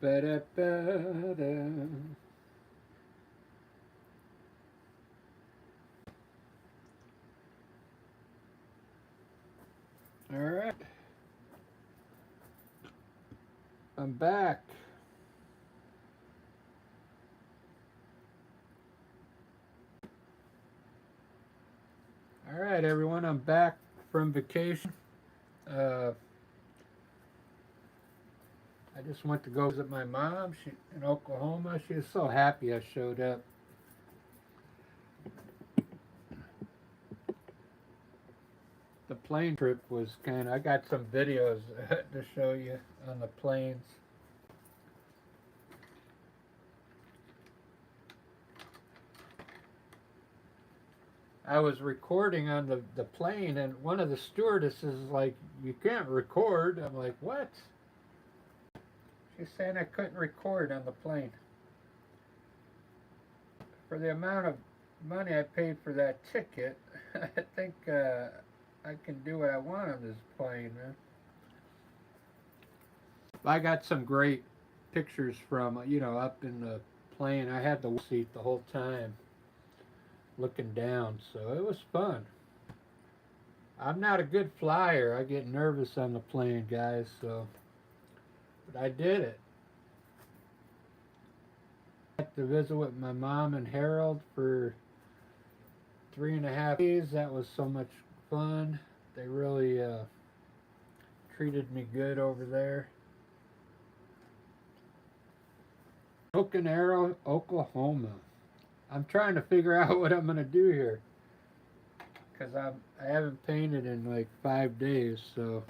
Ba-da-ba-da. All right, I'm back. All right, everyone, I'm back from vacation. Uh, I just went to go visit my mom. She in Oklahoma. She was so happy I showed up. The plane trip was kind of. I got some videos to show you on the planes. I was recording on the plane, and one of the stewardesses is like, "You can't record." I'm like, "What?" She's saying I couldn't record on the plane. For the amount of money I paid for that ticket, I think I can do what I want on this plane, man. I got some great pictures from, up in the plane. I had the seat the whole time looking down, so it was fun. I'm not a good flyer. I get nervous on the plane, guys, so but I did it. I got to visit with my mom and Harold for 3.5 days. That was so much fun. They really treated me good over there. Broken Arrow, Oklahoma. I'm trying to figure out what I'm gonna do here because I haven't painted in like 5 days. So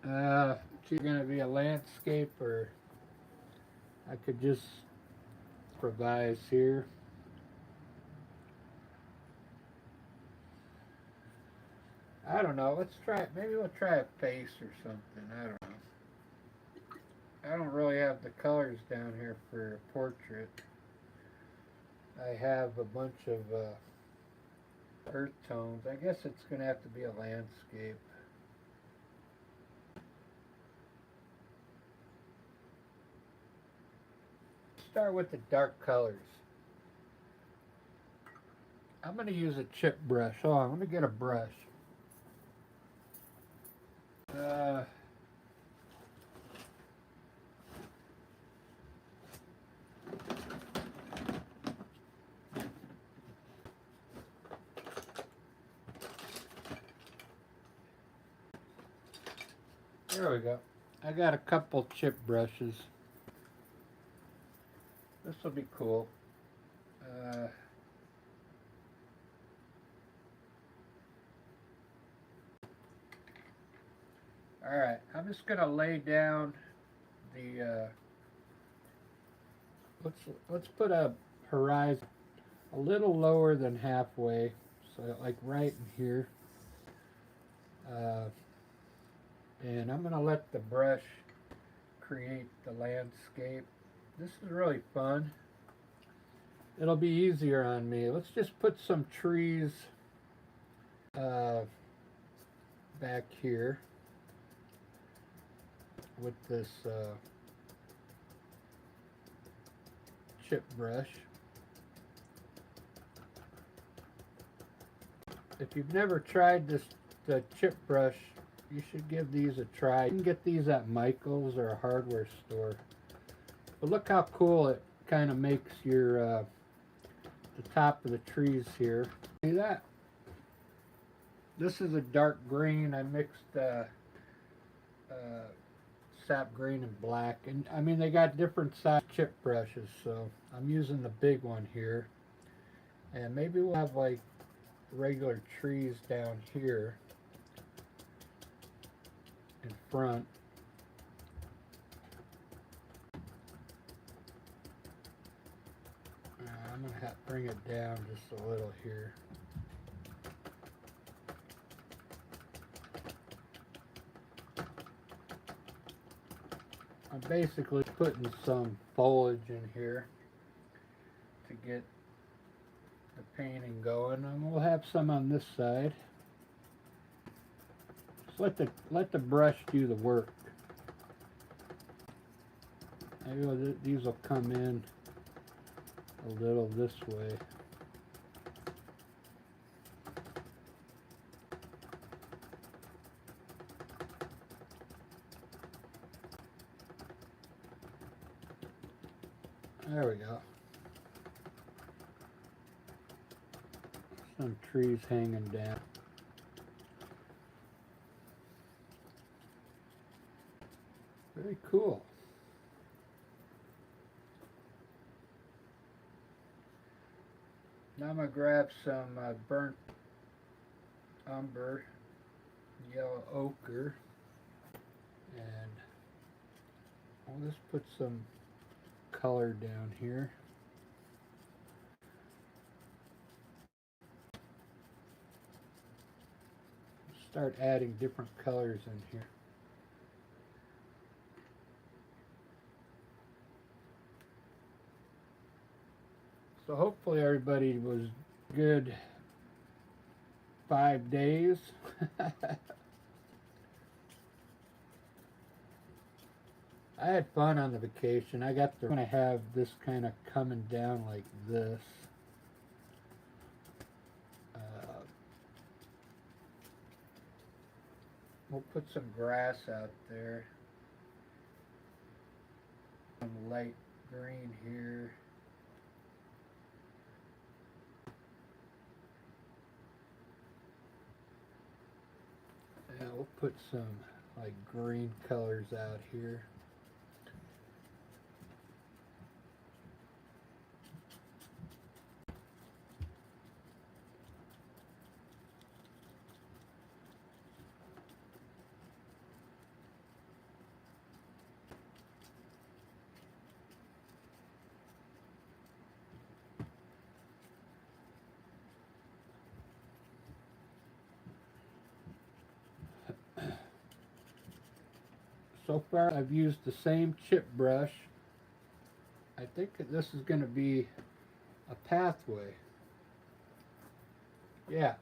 it's either gonna be a landscape or I could just improvise here. I don't know. Let's try it. Maybe we'll try a face or something. I don't know. I don't really have the colors down here for a portrait. I have a bunch of earth tones. I guess it's going to have to be a landscape. Start with the dark colors. I'm going to use a chip brush. Oh, I'm going to get a brush. There we go. I got a couple chip brushes. This will be cool. All right, I'm just gonna lay down the. Let's put a horizon a little lower than halfway, so like right in here. And I'm gonna let the brush create the landscape. This is really fun. It'll be easier on me. Let's just put some trees back here with this chip brush. If you've never tried the chip brush, you should give these a try. You can get these at Michael's or a hardware store. But look how cool it kind of makes your the top of the trees here. See that? This is a dark green. I mixed sap green and black, and I mean they got different size chip brushes, so I'm using the big one here. And maybe we'll have like regular trees down here in front. I'm gonna have to bring it down just a little here. I'm basically putting some foliage in here to get the painting going, and we'll have some on this side. Just let the brush do the work. Maybe these will come in a little this way. There we go. Some trees hanging down. Very cool. Now I'm going to grab some burnt umber, yellow ochre, and I'll just put some color down here. Start adding different colors in here. So hopefully everybody was good 5 days. I had fun on the vacation. I got to have this kind of coming down like this. We'll put some grass out there. Some light green here. And we'll put some like green colors out here. So far I've used the same chip brush. I think this is going to be a pathway. Yeah,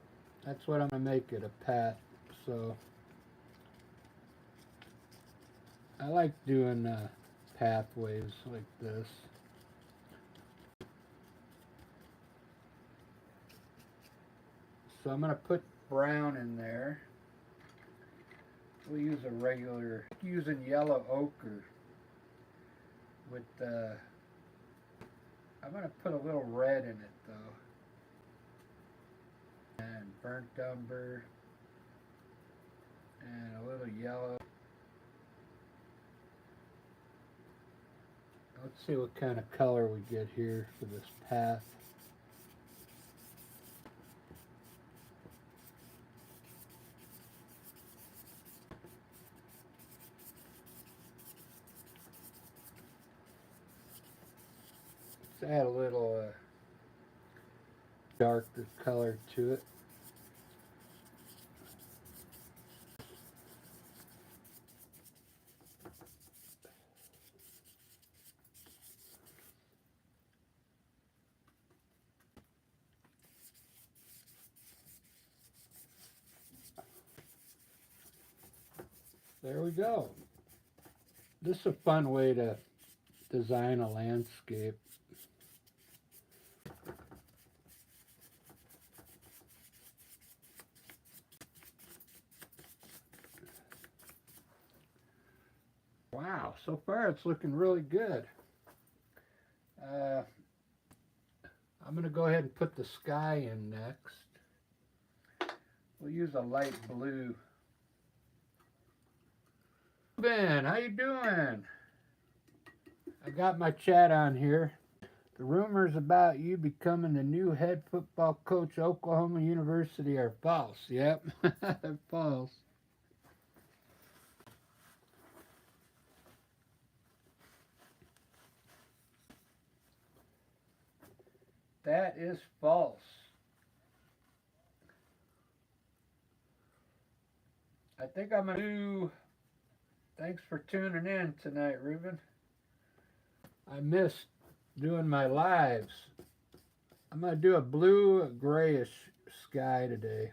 that's what I'm going to make it, a path. So I like doing pathways like this. So I'm going to put brown in there. We'll use a regular, using yellow ochre with I'm going to put a little red in it though. And burnt umber and a little yellow. Let's see what kind of color we get here for this path. Add a little darker color to it. There we go. This is a fun way to design a landscape. Wow, so far it's looking really good. I'm going to go ahead and put the sky in next. We'll use a light blue. Ben, how you doing? I got my chat on here. The rumors about you becoming the new head football coach at Oklahoma University are false. Yep, they're false. That is false. I think I'm going to do... Thanks for tuning in tonight, Ruben. I missed doing my lives. I'm going to do a blue, grayish sky today.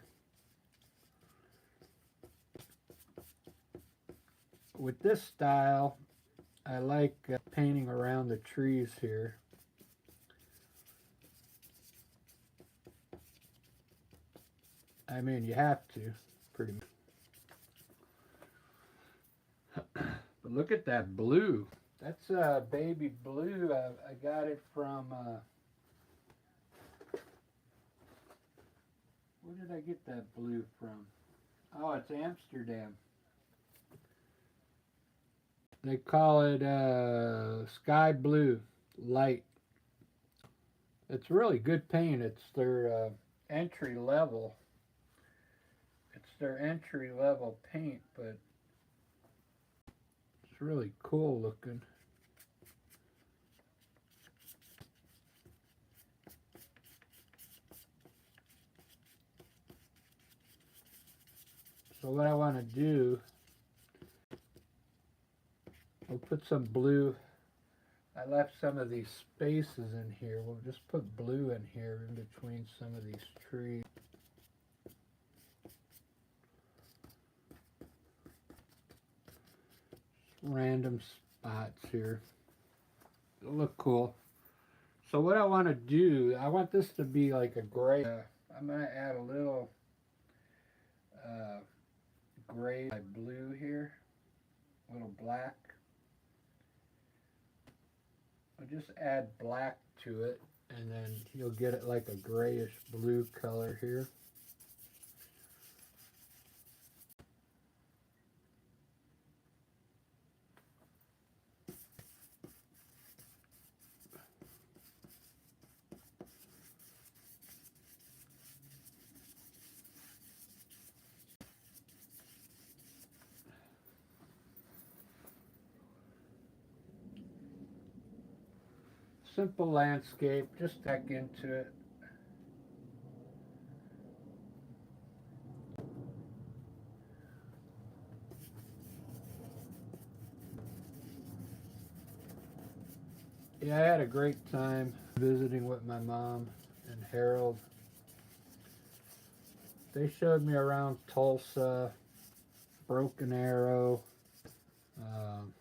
with this style, I like painting around the trees here. I mean, you have to, pretty much. But look at that blue. That's baby blue. I got it from, where did I get that blue from? Oh, it's Amsterdam. They call it sky blue light. It's really good paint. It's their entry level. It's their entry level paint, but it's really cool looking. So what I want to do, we'll put some blue. I left some of these spaces in here. We'll just put blue in here in between some of these trees. Random spots here. It'll look cool. So what I want to do, I want this to be like a gray. I'm going to add a little gray by blue here, a little black. I'll just add black to it, and then you'll get it like a grayish blue color here. Simple landscape, just back into it. Yeah, I had a great time visiting with my mom and Harold. They showed me around Tulsa, Broken Arrow. Um,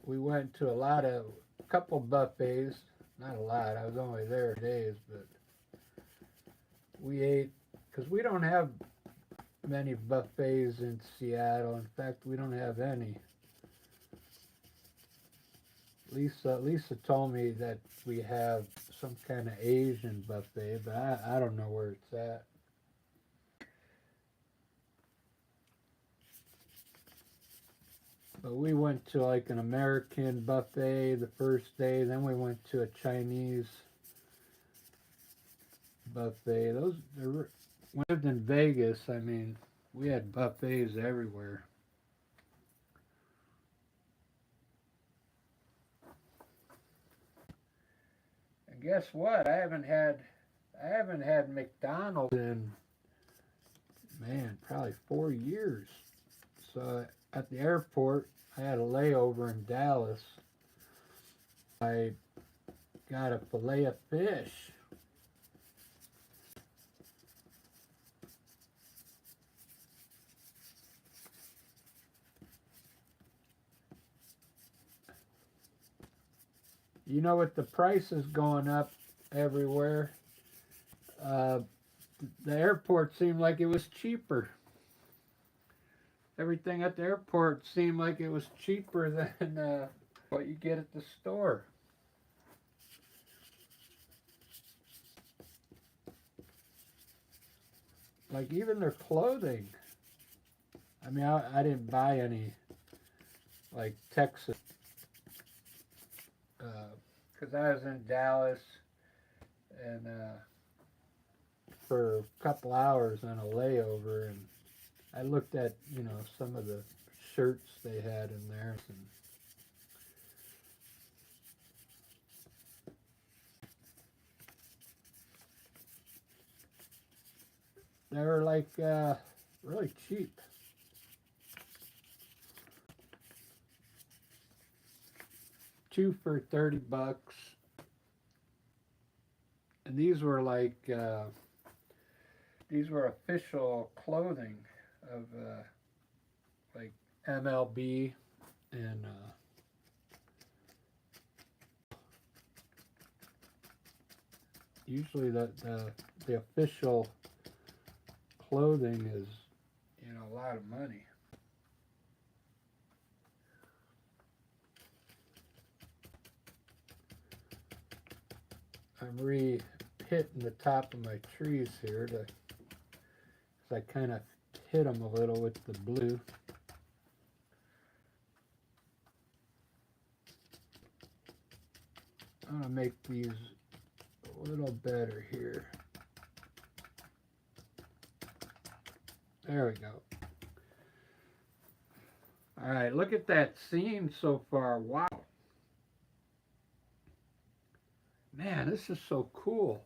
we went to a couple buffets. Not a lot. I was only there days, but we ate because we don't have many buffets in Seattle. In fact, we don't have any. Lisa told me that we have some kind of Asian buffet, but I don't know where it's at. But we went to like an American buffet the first day, then we went to a Chinese buffet. When I lived in Vegas, I mean, we had buffets everywhere. And guess what? I haven't had McDonald's in, man, probably 4 years. So at the airport, I had a layover in Dallas. I got a fillet of fish. You know, with the prices going up everywhere, the airport seemed like it was cheaper. Everything at the airport seemed like it was cheaper than what you get at the store. Like even their clothing. I mean, I didn't buy any like Texas because I was in Dallas and for a couple hours on a layover, and I looked at some of the shirts they had in there, and they were like really cheap. Two for $30, And these were like these were official clothing of like MLB and usually the official clothing is, you know, a lot of money. I'm hitting the top of my trees here to, cause I kind of hit them a little with the blue. I'm gonna make these a little better here. There we go. All right, look at that scene so far. Wow. Man, this is so cool.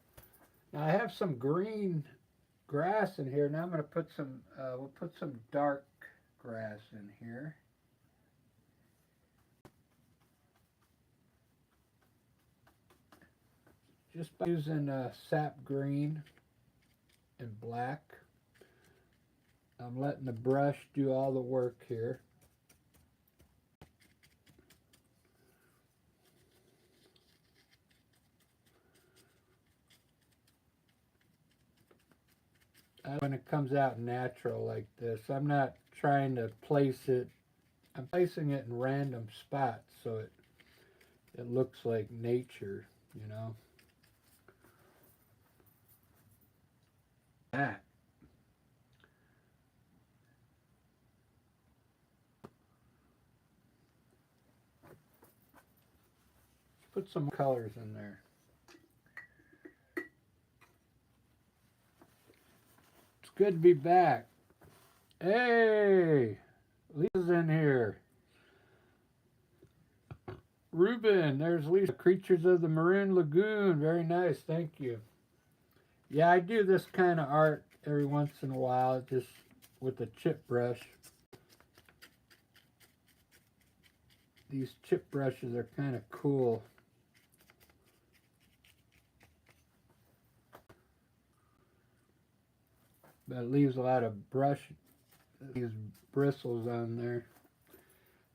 Now I have some green grass in here. Now I'm going to put some, we'll put some dark grass in here. Just by using sap green and black. I'm letting the brush do all the work here. When it comes out natural like this, I'm not trying to place it. I'm placing it in random spots so it looks like nature, you know. That. Put some colors in there. It's good to be back. Hey, Lisa's in here. Ruben, there's Lisa. Creatures of the Maroon Lagoon. Very nice, thank you. Yeah, I do this kind of art every once in a while, just with a chip brush. These chip brushes are kind of cool. But it leaves a lot of these bristles on there.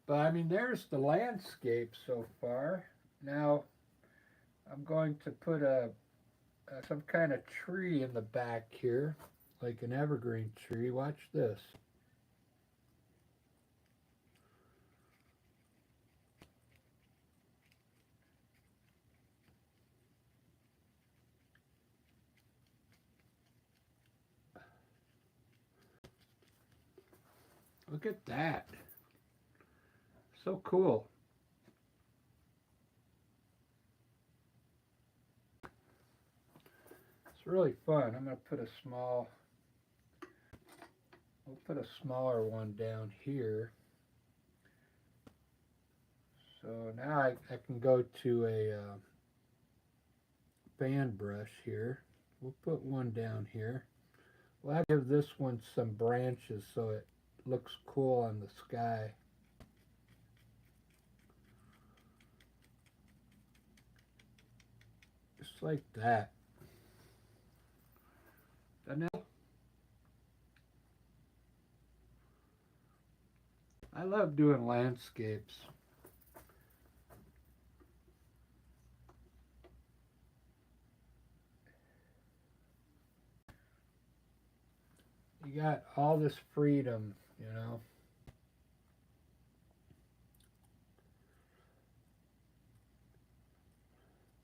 But I mean, there's the landscape so far. Now I'm going to put some kind of tree in the back here, like an evergreen tree. Watch this. Look at that. So cool. It's really fun. I'm going to put we'll put a smaller one down here. So now I can go to a fan brush here. We'll put one down here. We'll give this one some branches so it looks cool on the sky. Just like that. I love doing landscapes. You got all this freedom, you know.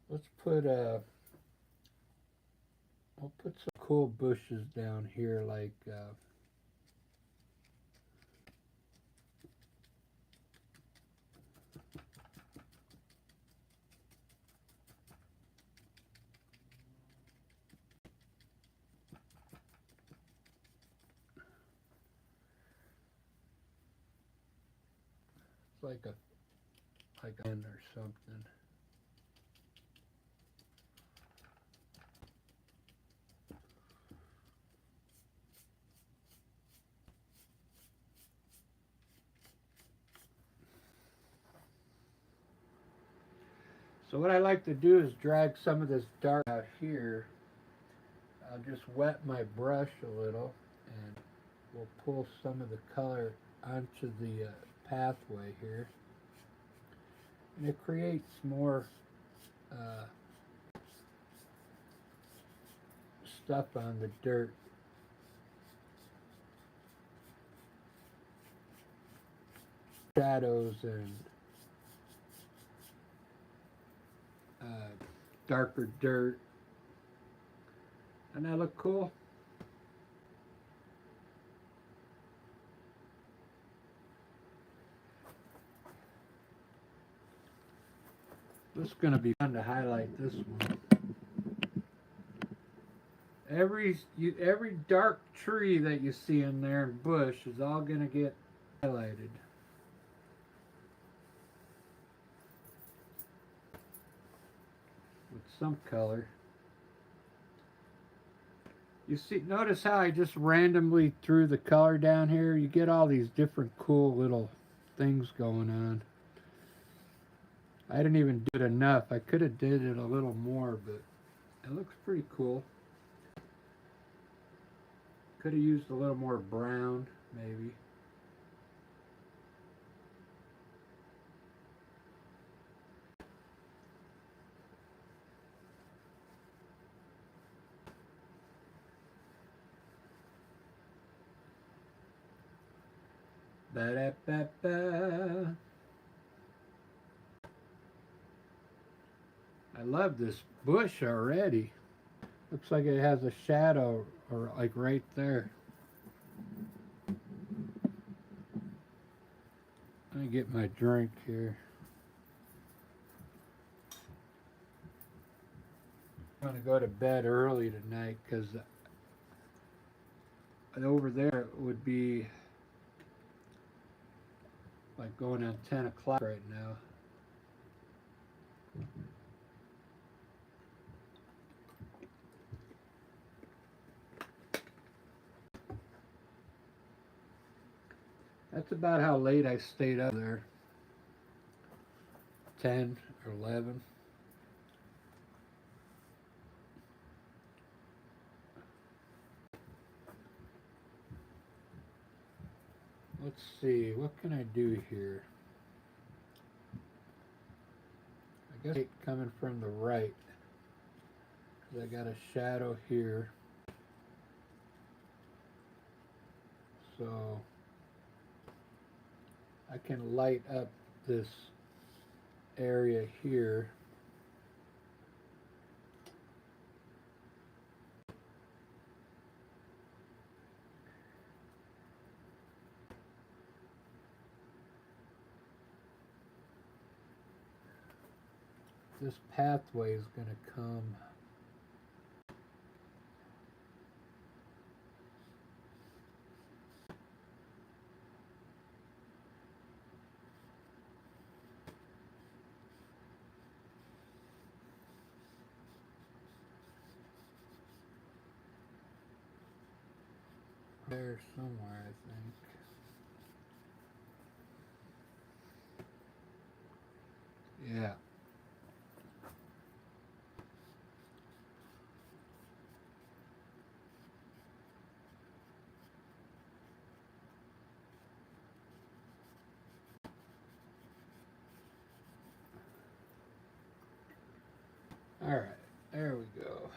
Let's put we'll put some cool bushes down here, like it's like a hen or something. So what I like to do is drag some of this dark out here. I'll just wet my brush a little and we'll pull some of the color onto the pathway here. And it creates more stuff on the dirt. Shadows and darker dirt. Doesn't that look cool? This is going to be fun to highlight this one. Every dark tree that you see in there and bush is all going to get highlighted. With some color. You see, notice how I just randomly threw the color down here? You get all these different cool little things going on. I didn't even do it enough. I could have did it a little more, but it looks pretty cool. Could have used a little more brown, maybe. Ba-da-ba-ba. I love this bush already. Looks like it has a shadow, or like right there. Let me get my drink here. I'm going to go to bed early tonight because over there it would be like going on 10 o'clock right now. That's about how late I stayed up there. 10 or 11. Let's see, what can I do here? I guess it's coming from the right. 'Cause I got a shadow here. So I can light up this area here. This pathway is going to come there somewhere, I think. Yeah. All right, there we go.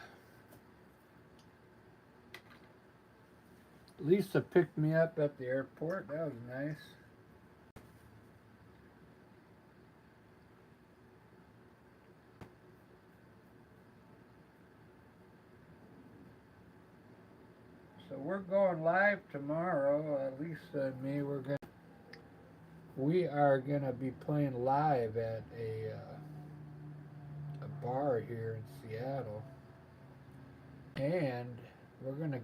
Lisa picked me up at the airport. That was nice. So we're going live tomorrow. Lisa and me, we are gonna be playing live at a bar here in Seattle, and we're gonna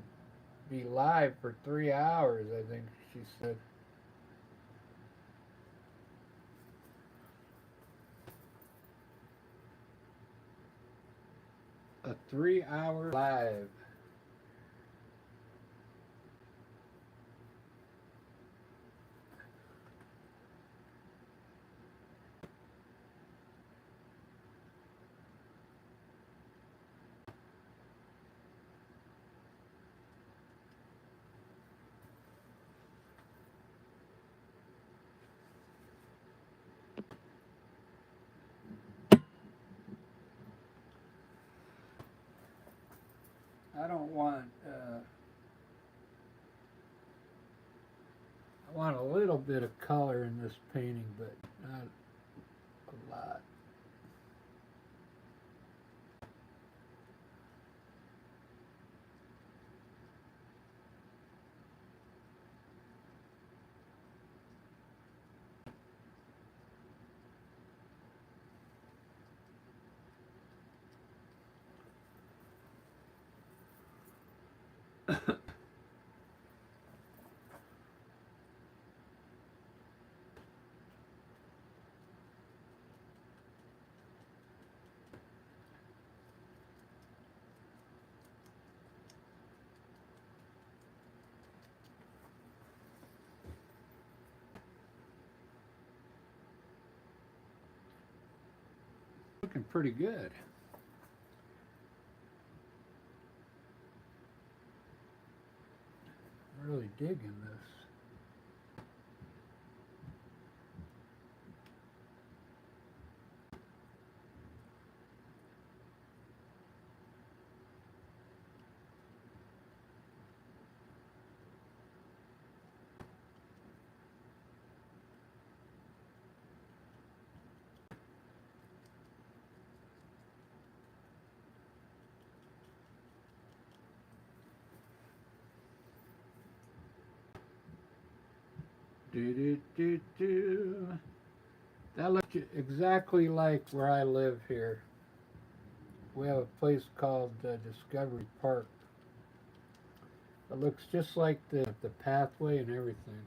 be live for 3 hours. I think she said. A 3-hour live. I want a little bit of color in this painting, but not a lot. Looking pretty good. I'm really digging this. Do do do do. That looks exactly like where I live here. We have a place called Discovery Park. It looks just like the pathway and everything.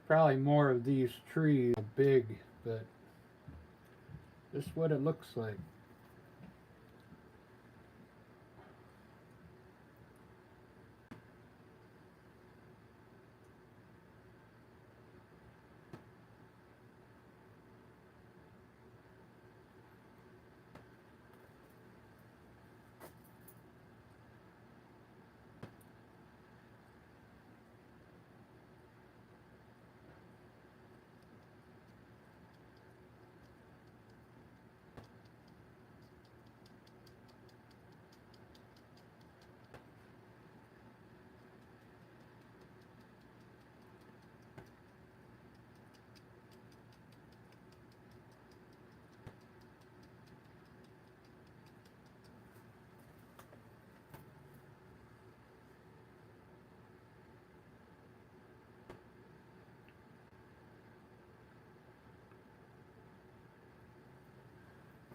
Probably more of these trees are big, but this is what it looks like.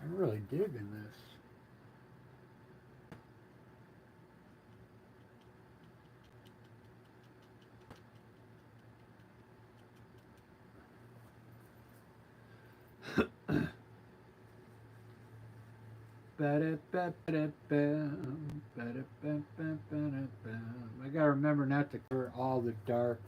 I'm really digging this. I gotta remember not to cover all the dark.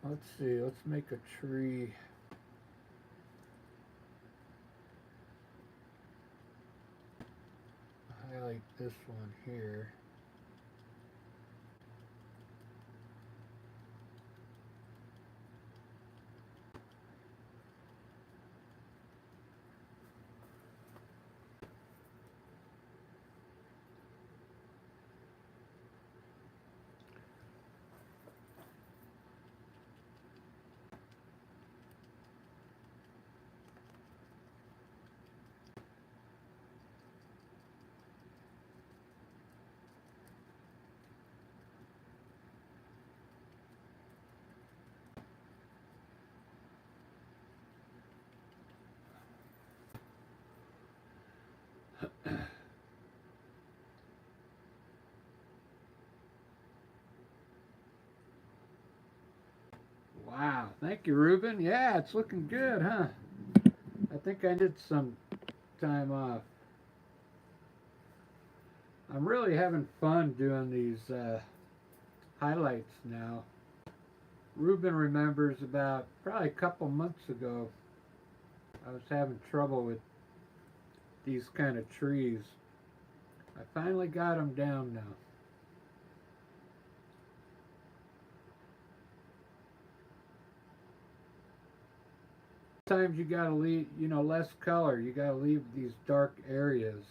Let's see, let's make a tree. Highlight this one here. Wow, thank you, Ruben. Yeah, it's looking good, huh? I think I did some time off. I'm really having fun doing these highlights now. Ruben remembers about probably a couple months ago, I was having trouble with these kind of trees. I finally got them down now. Sometimes you gotta leave, less color. You gotta leave these dark areas.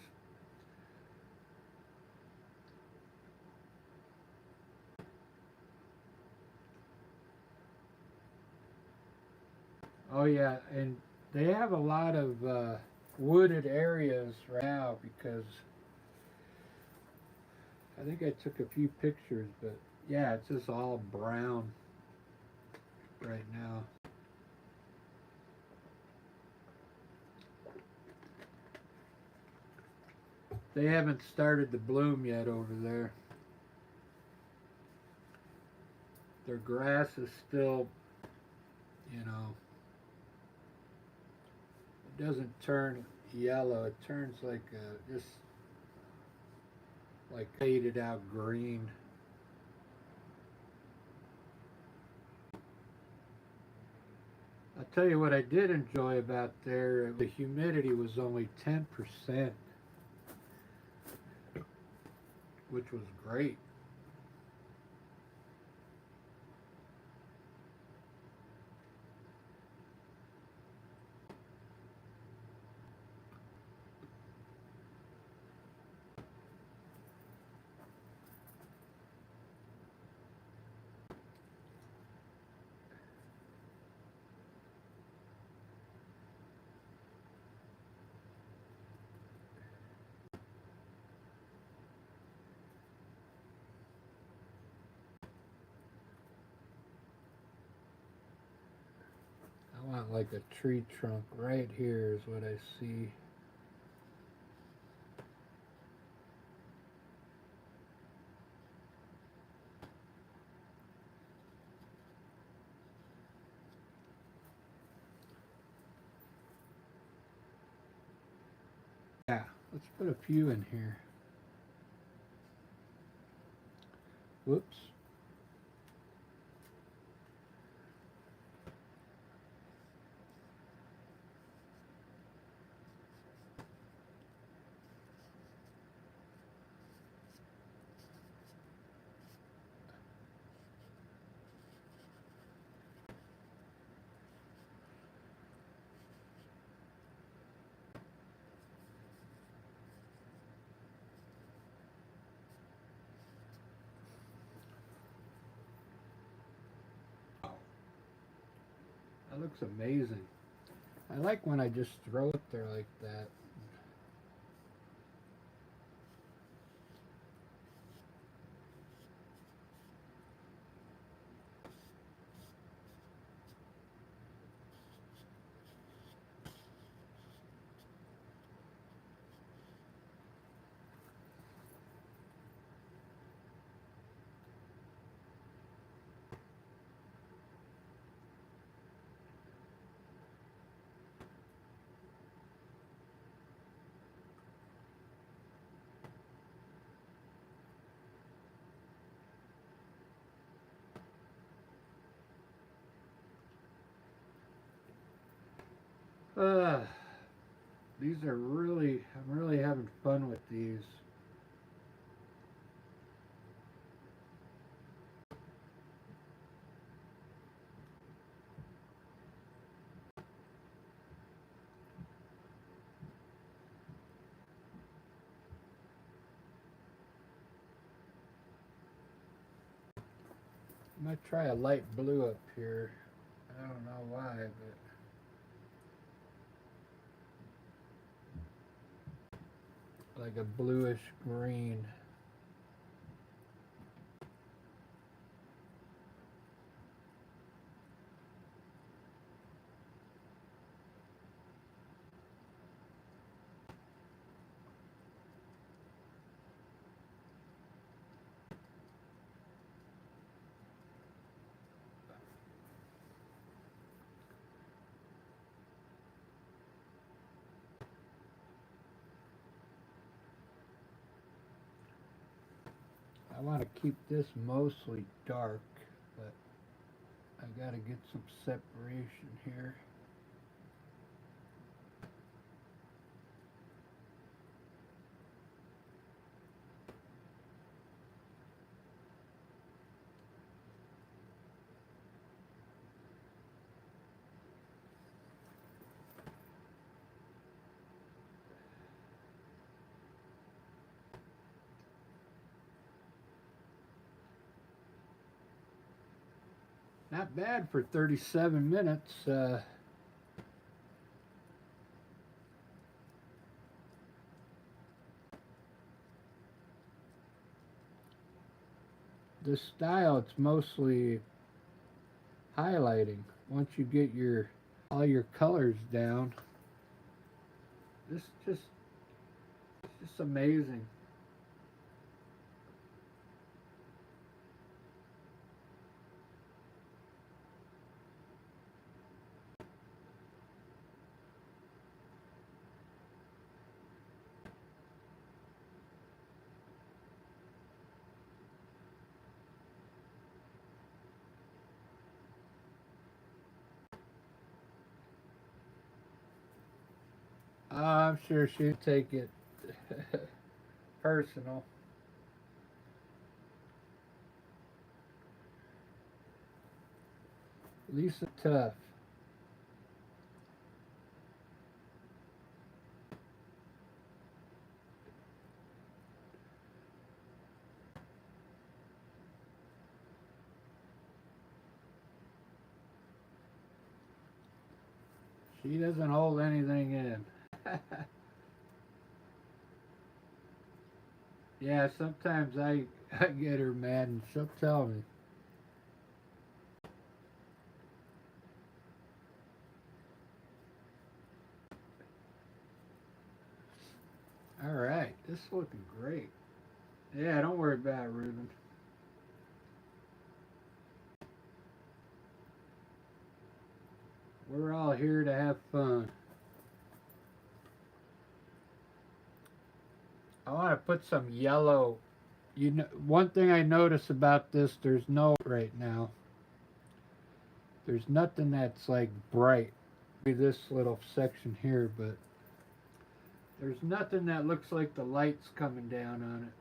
Oh yeah, and they have a lot of wooded areas right now because I think I took a few pictures, but yeah, it's just all brown right now. They haven't started to bloom yet over there. Their grass is still, you know, it doesn't turn yellow. It turns like just like faded out green. I'll tell you what I did enjoy about there, the humidity was only 10%, which was great. I want like a tree trunk right here is what I see. Yeah, let's put a few in here. Whoops. That looks amazing. I like when I just throw it there like that. Uh, these are really, I'm really having fun with these. I might try a light blue up here. I don't know why, but like a bluish green. I want to keep this mostly dark, but I gotta get some separation here. Not bad for 37 minutes. This style, it's mostly highlighting. Once you get all your colors down, this it's just amazing. I'm sure she'd take it personal. Lisa Tuff. She doesn't hold anything in. Yeah, sometimes I get her mad and she'll tell me. All right, this is looking great. Yeah, don't worry about it, Ruben. We're all here to have fun. I want to put some yellow. You know, one thing I notice about this, there's no right now. There's nothing that's like bright. Maybe this little section here, but there's nothing that looks like the light's coming down on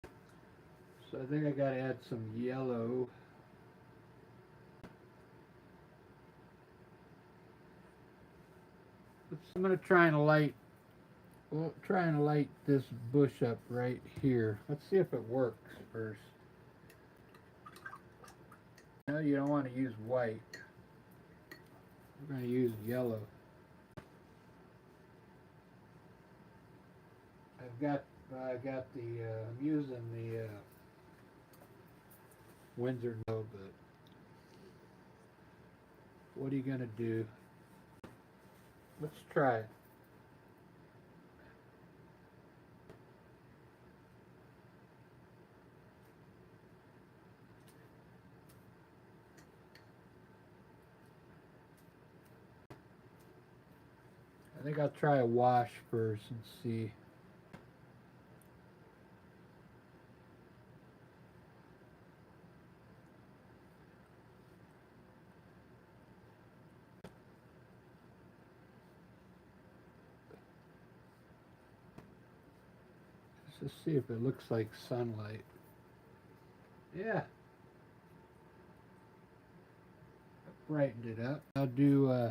it. So I think I gotta add some yellow. I'm gonna try and light. Well, trying to light this bush up right here. Let's see if it works first. No, you don't want to use white. We're going to use yellow. I got the, I'm using the Windsor No, but what are you going to do? Let's try it. I think I'll try a wash first and see. Let's see if it looks like sunlight. Yeah. I brightened it up. I'll do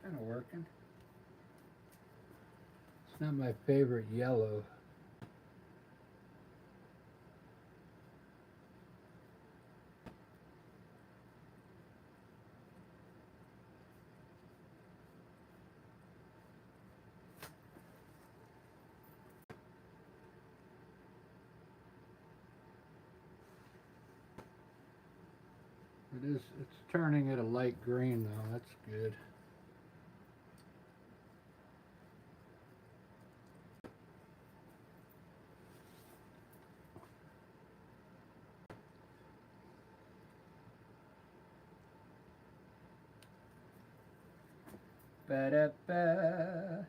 kind of working. It's not my favorite yellow. It's turning it a light green though, that's good. Ba-da-ba.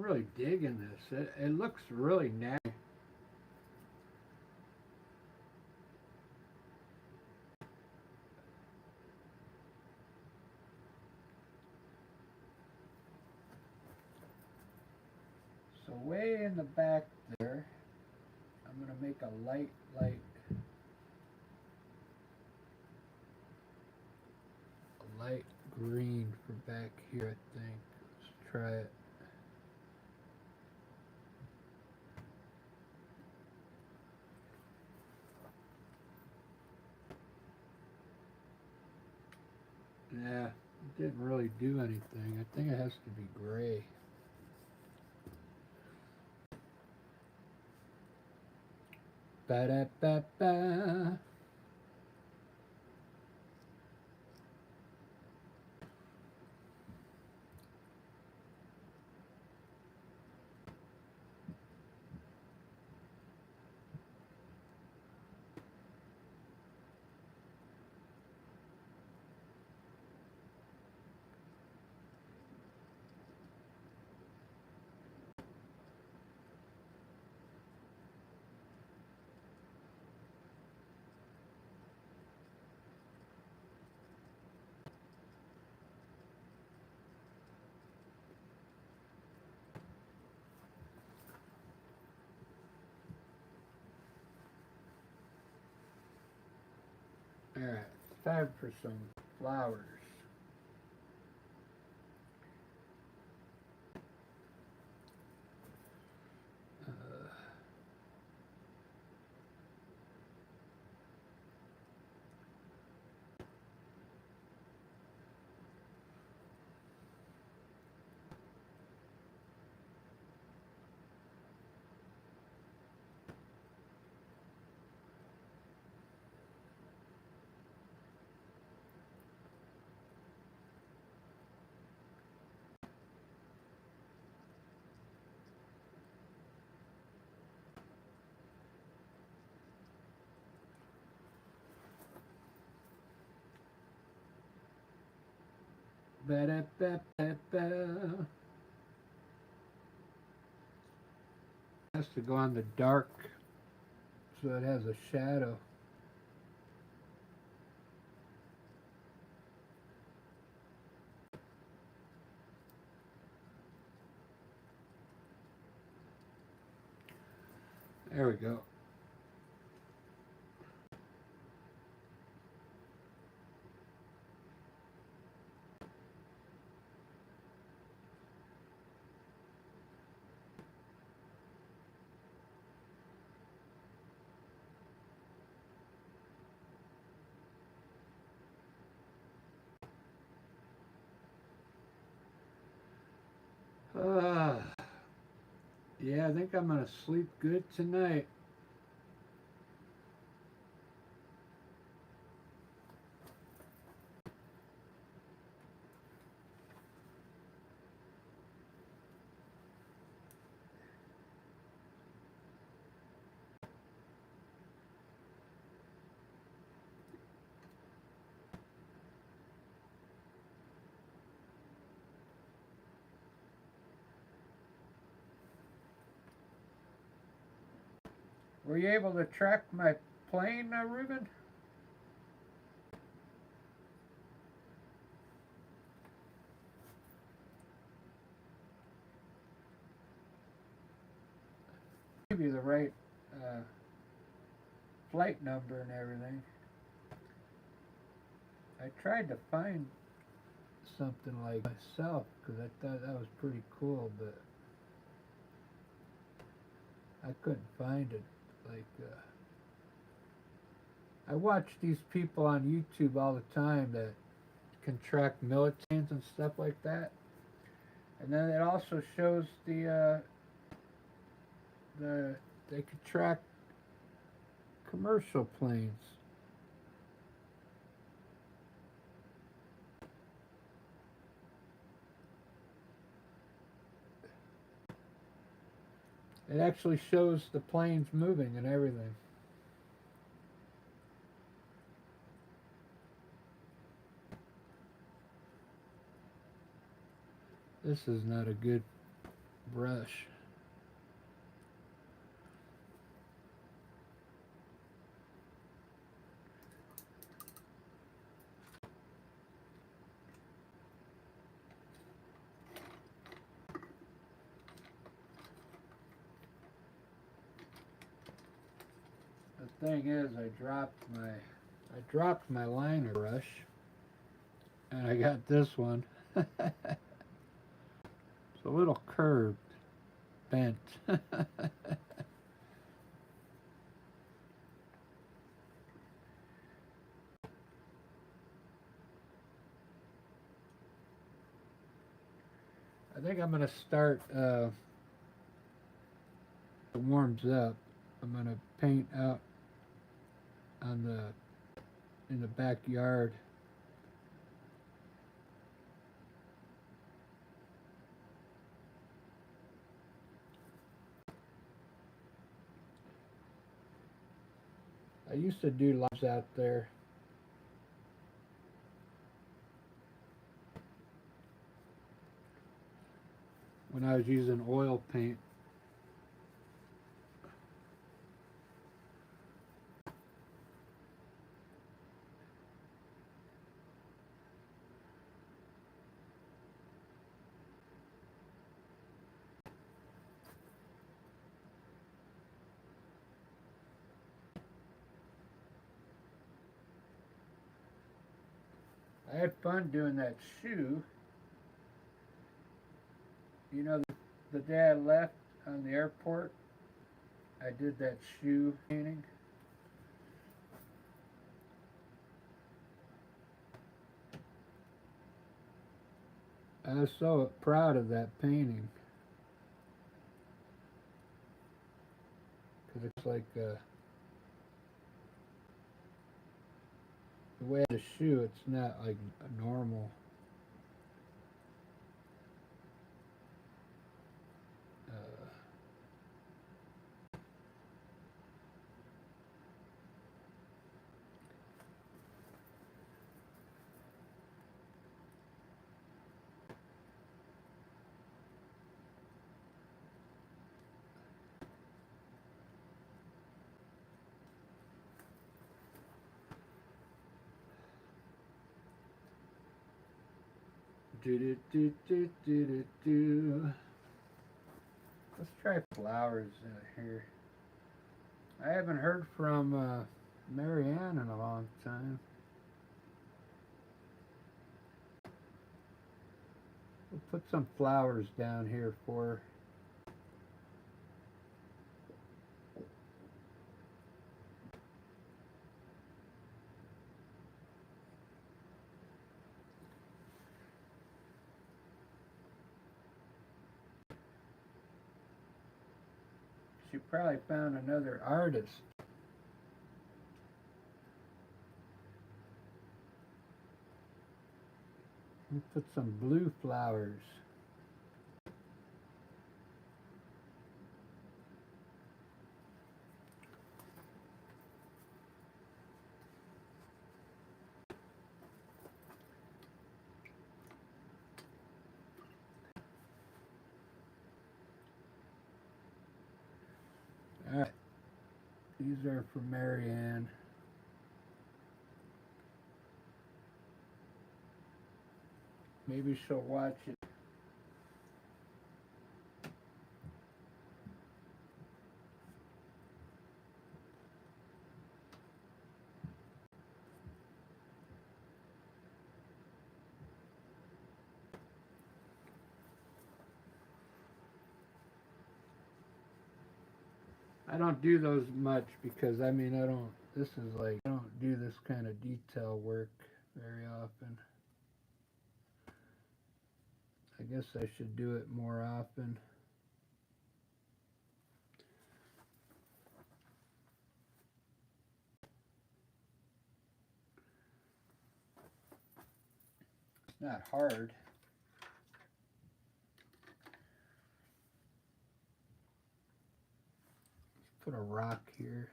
really digging this. It looks really nice. So way in the back there, I'm going to make a light green for back here, I think. Let's try it. Yeah, it didn't really do anything. I think it has to be gray. Ba-da-ba-ba. Alright, time for some flowers. Ba-da-ba-ba-ba. Has to go on the dark so it has a shadow. There we go. Uh, yeah, I think I'm going to sleep good tonight. Were you able to track my plane, Ruben? Give you the right flight number and everything. I tried to find something like myself because I thought that was pretty cool, but I couldn't find it. Like, I watch these people on YouTube all the time that can track militants and stuff like that, and then it also shows the they could track commercial planes. It actually shows the planes moving and everything. This is not a good brush. The thing is, I dropped my liner brush, and I got this one. It's a little curved, bent. I think I'm gonna start. It warms up. I'm gonna paint out on in the backyard. I used to do lives out there. When I was using oil paint. I had fun doing that shoe. You know, the day I left on the airport, I did that shoe painting. I was so proud of that painting because it's like the way the shoe, it's not like a normal. Uh, do do do do do do do. Let's try flowers here. I haven't heard from Marianne in a long time. We'll put some flowers down here for her. She probably found another artist. We'll put some blue flowers. All right, these are for Marianne. Maybe she'll watch it. I don't do those much because I mean this is like I don't do this kind of detail work very often. I guess I should do it more often. It's not hard. Let's put a rock here.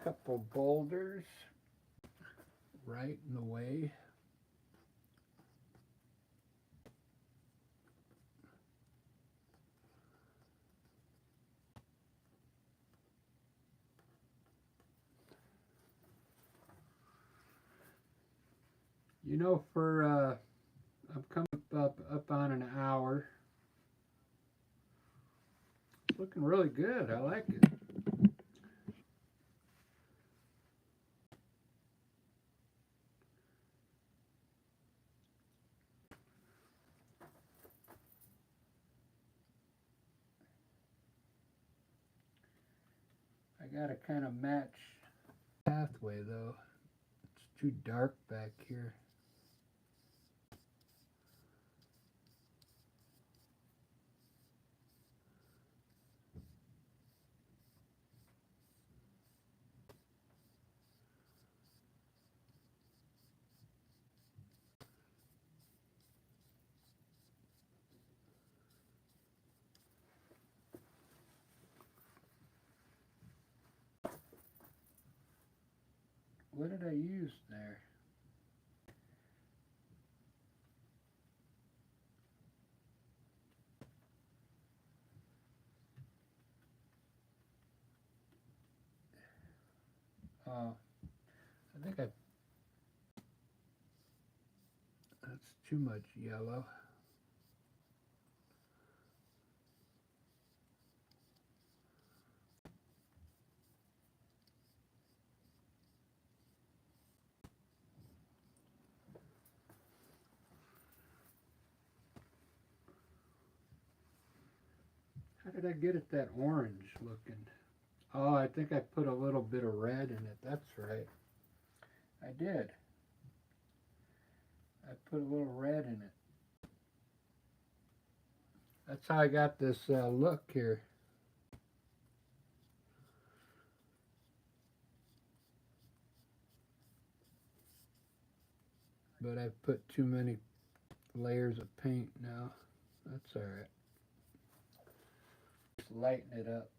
couple boulders right in the way. You know, for I'm coming up on an hour. It's looking really good. I like it. I gotta kind of match pathway though. It's too dark back here. What did I use there? I think that's too much yellow. How did I get it that orange looking? Oh, I think I put a little bit of red in it. That's right. I did. I put a little red in it. That's how I got this look here. But I've put too many layers of paint now. That's alright. Just lighten it up.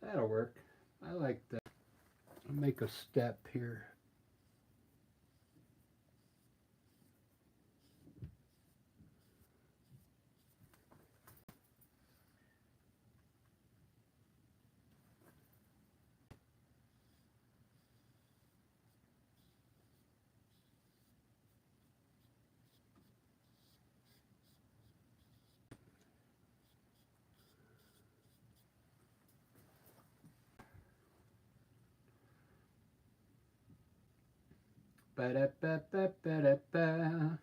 That'll work. I like that. I'll make a step here. Ba-da-ba-ba-ba-da-ba.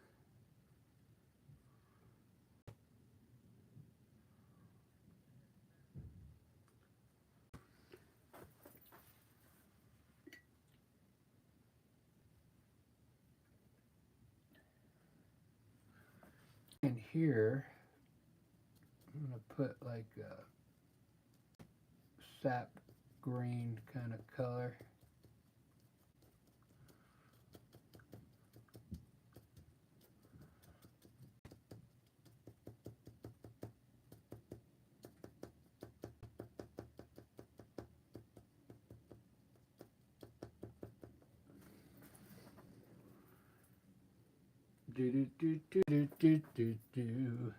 In here, I'm going to put like a sap green kind of color. Do do do do do do do.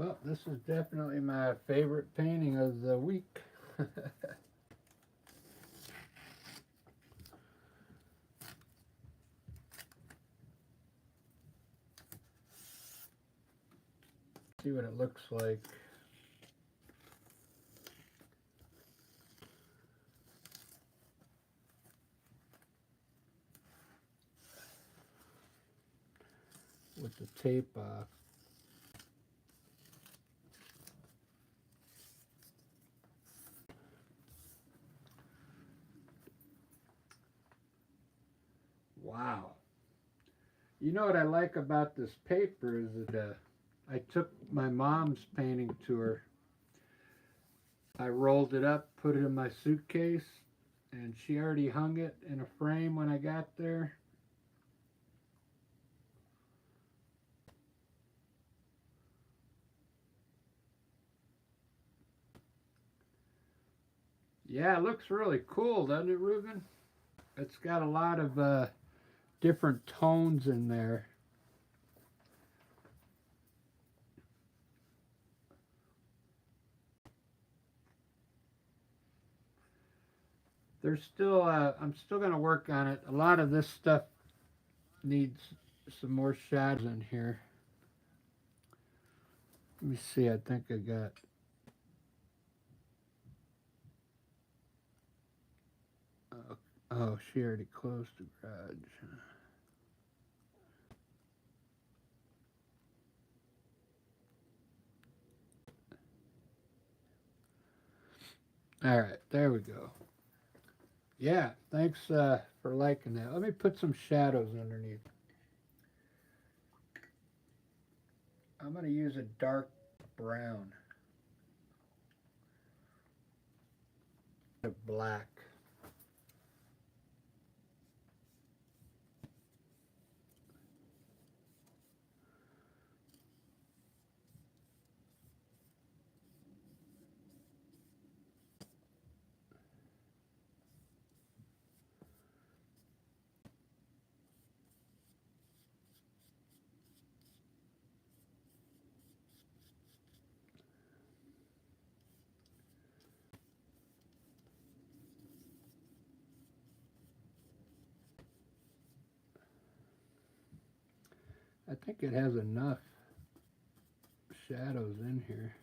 Well, this is definitely my favorite painting of the week. See what it looks like. With the tape off. Wow. You know what I like about this paper is that I took my mom's painting to her. I rolled it up, put it in my suitcase, and she already hung it in a frame when I got there. Yeah, it looks really cool, doesn't it, Ruben? It's got a lot of different tones in there. There's still, I'm still going to work on it. A lot of this stuff needs some more shadows in here. Let me see, I think I got, oh, she already closed the garage. All right, there we go. Yeah, thanks for liking that. Let me put some shadows underneath. I'm going to use a dark brown. A black. I think it has enough shadows in here.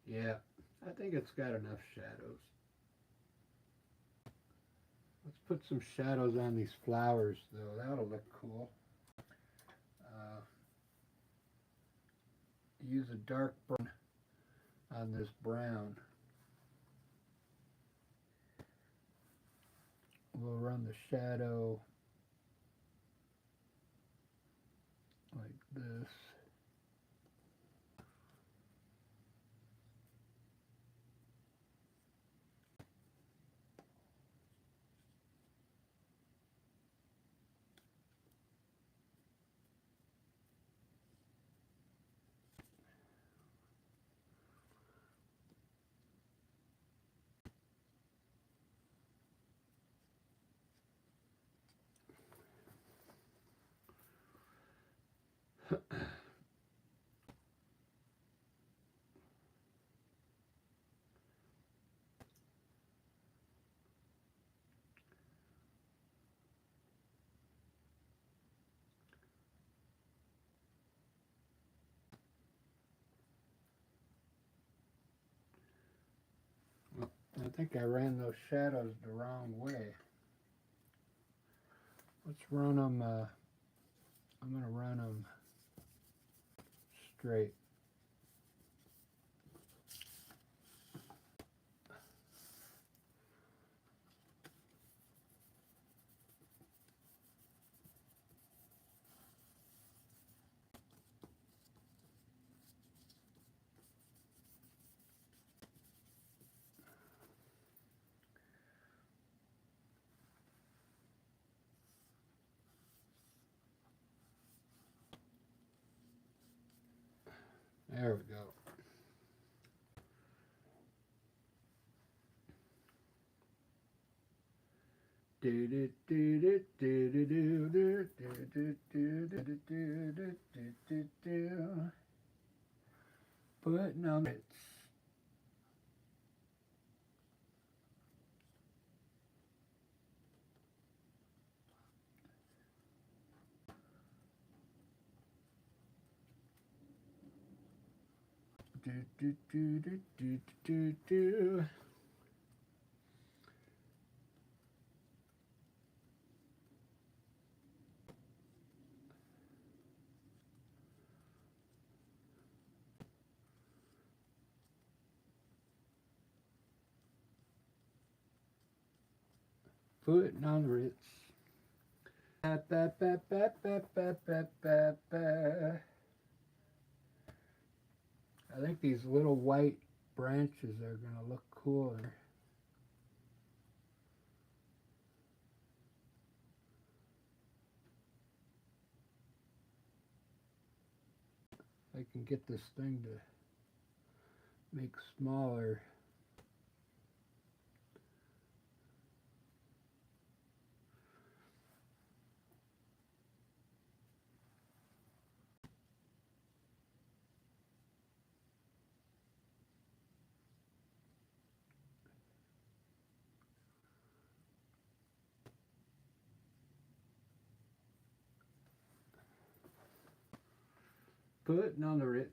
Yeah, I think it's got enough shadows. Let's put some shadows on these flowers, though. That'll look cool. Uh, Use a dark brown on this brown. We'll run the shadow like this. I think I ran those shadows the wrong way. Let's run them, I'm going to run them straight. There we go. Putting on it. Putting on the Ritz. I think these little white branches are going to look cooler. I can get this thing to make smaller. Putting on the Ritz.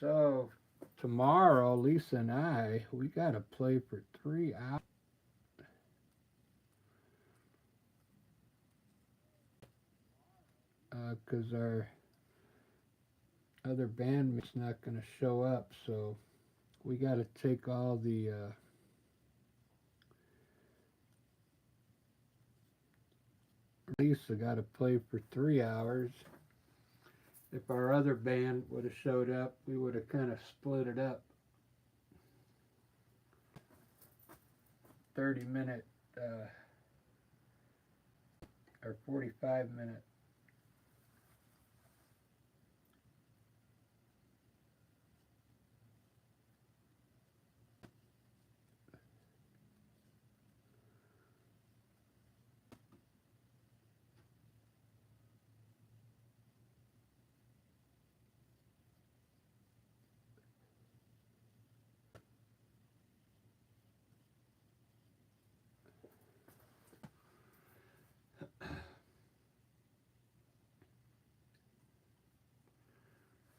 So tomorrow, Lisa and we got to play for 3 hours. Because our other bandmate's not going to show up, so we got to take all the Lisa got to play for 3 hours. If our other band would have showed up, we would have kind of split it up. 30-minute or 45-minute.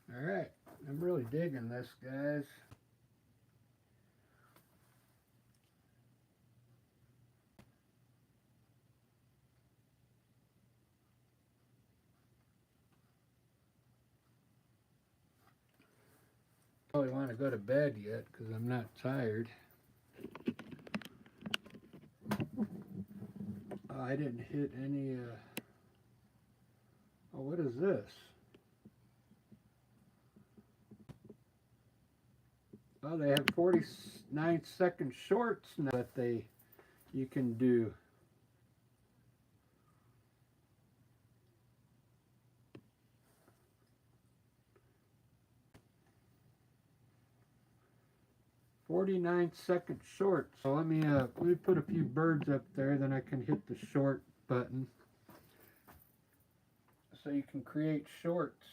All right, I'm really digging this, guys. I don't want to go to bed yet because I'm not tired. Oh, I didn't hit any. Oh, what is this? Oh, they have 49-second shorts now that you can do. "49-second short." So let me put a few birds up there, then I can hit the short button. So you can create shorts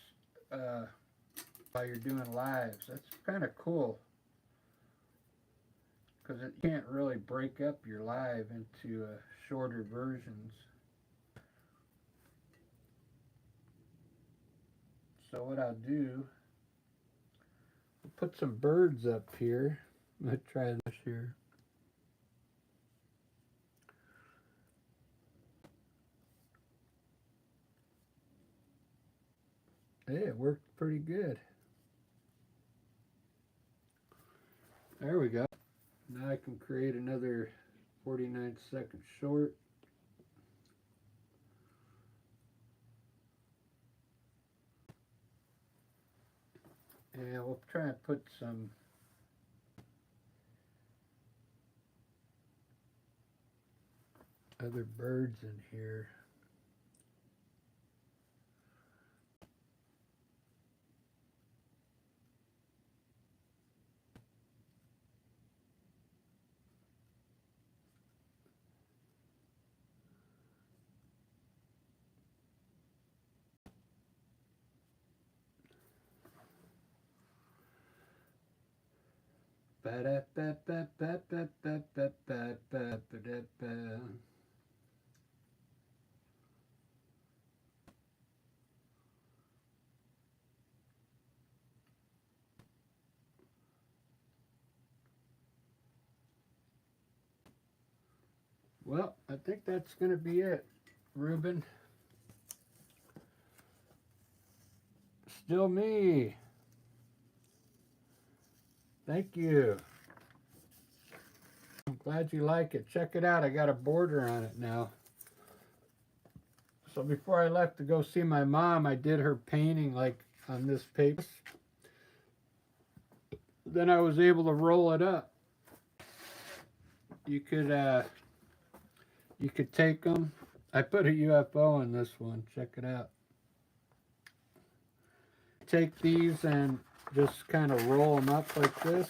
while you're doing lives. That's kind of cool. Because you can't really break up your live into shorter versions. So what I'll do, I'll put some birds up here. I'm going to try this here. Hey, it worked pretty good. There we go. Now I can create another 49-second short. And we'll try and put some other birds in here. Well, I think that's going to be it, Ruben. Still me. Thank you. I'm glad you like it. Check it out. I got a border on it now. So before I left to go see my mom, I did her painting like on this paper. Then I was able to roll it up. You could take them. I put a UFO in this one. Check it out. Take these and just kind of roll them up like this.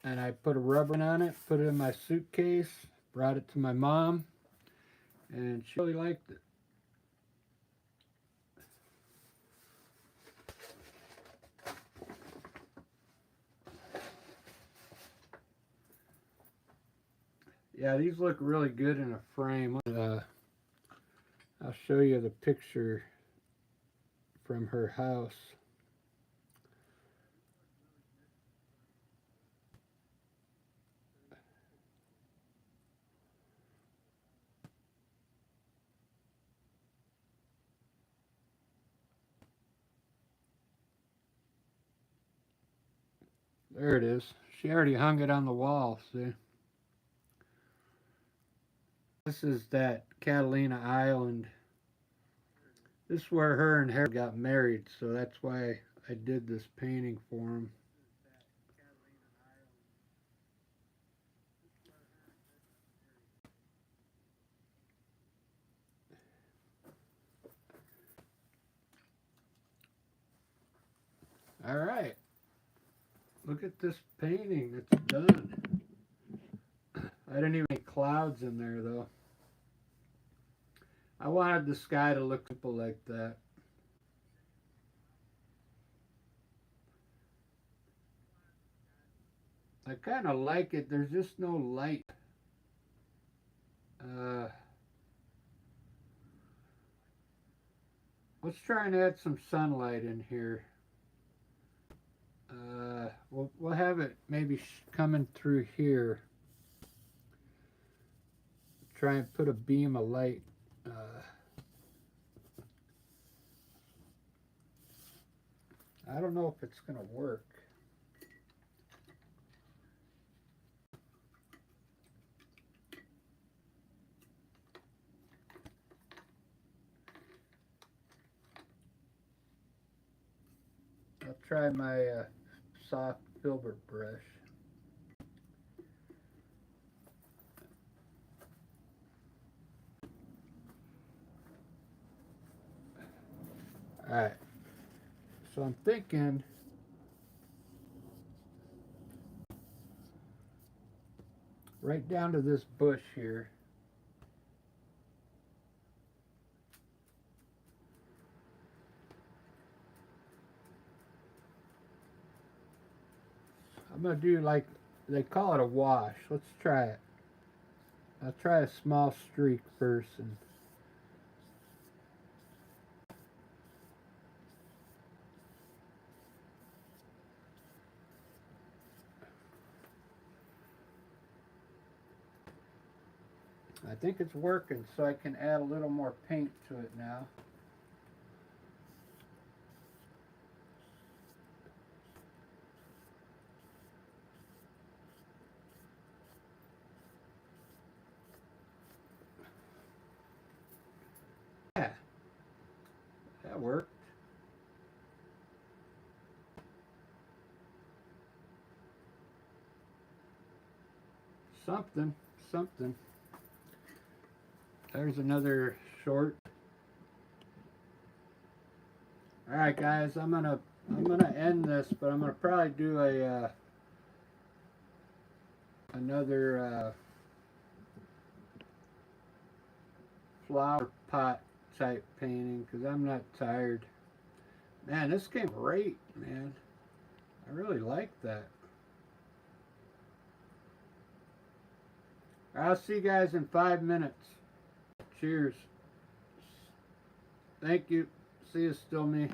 And I put a rubber on it, put it in my suitcase, brought it to my mom, and she really liked it. Yeah, these look really good in a frame. I'll show you the picture from her house. There it is. She already hung it on the wall, see? This is that Catalina Island. This is where her and Harold got married, so that's why I did this painting for him. All right. Look at this painting. It's done. I didn't even make clouds in there, though. I wanted the sky to look simple like that. I kind of like it. There's just no light. Let's try and add some sunlight in here. We'll have it maybe coming through here. Try and put a beam of light. I don't know if it's going to work. I'll try my soft filbert brush. Alright, so I'm thinking right down to this bush here. I'm going to do like, they call it a wash. Let's try it. I'll try a small streak first. And I think it's working, so I can add a little more paint to it now. Yeah. That worked. Something, something. There's another short. All right, guys, I'm gonna end this, but I'm gonna probably do a another flower pot type painting because I'm not tired. Man, this came great, man. I really like that. I'll see you guys in 5 minutes. Cheers. Thank you. See you, still me.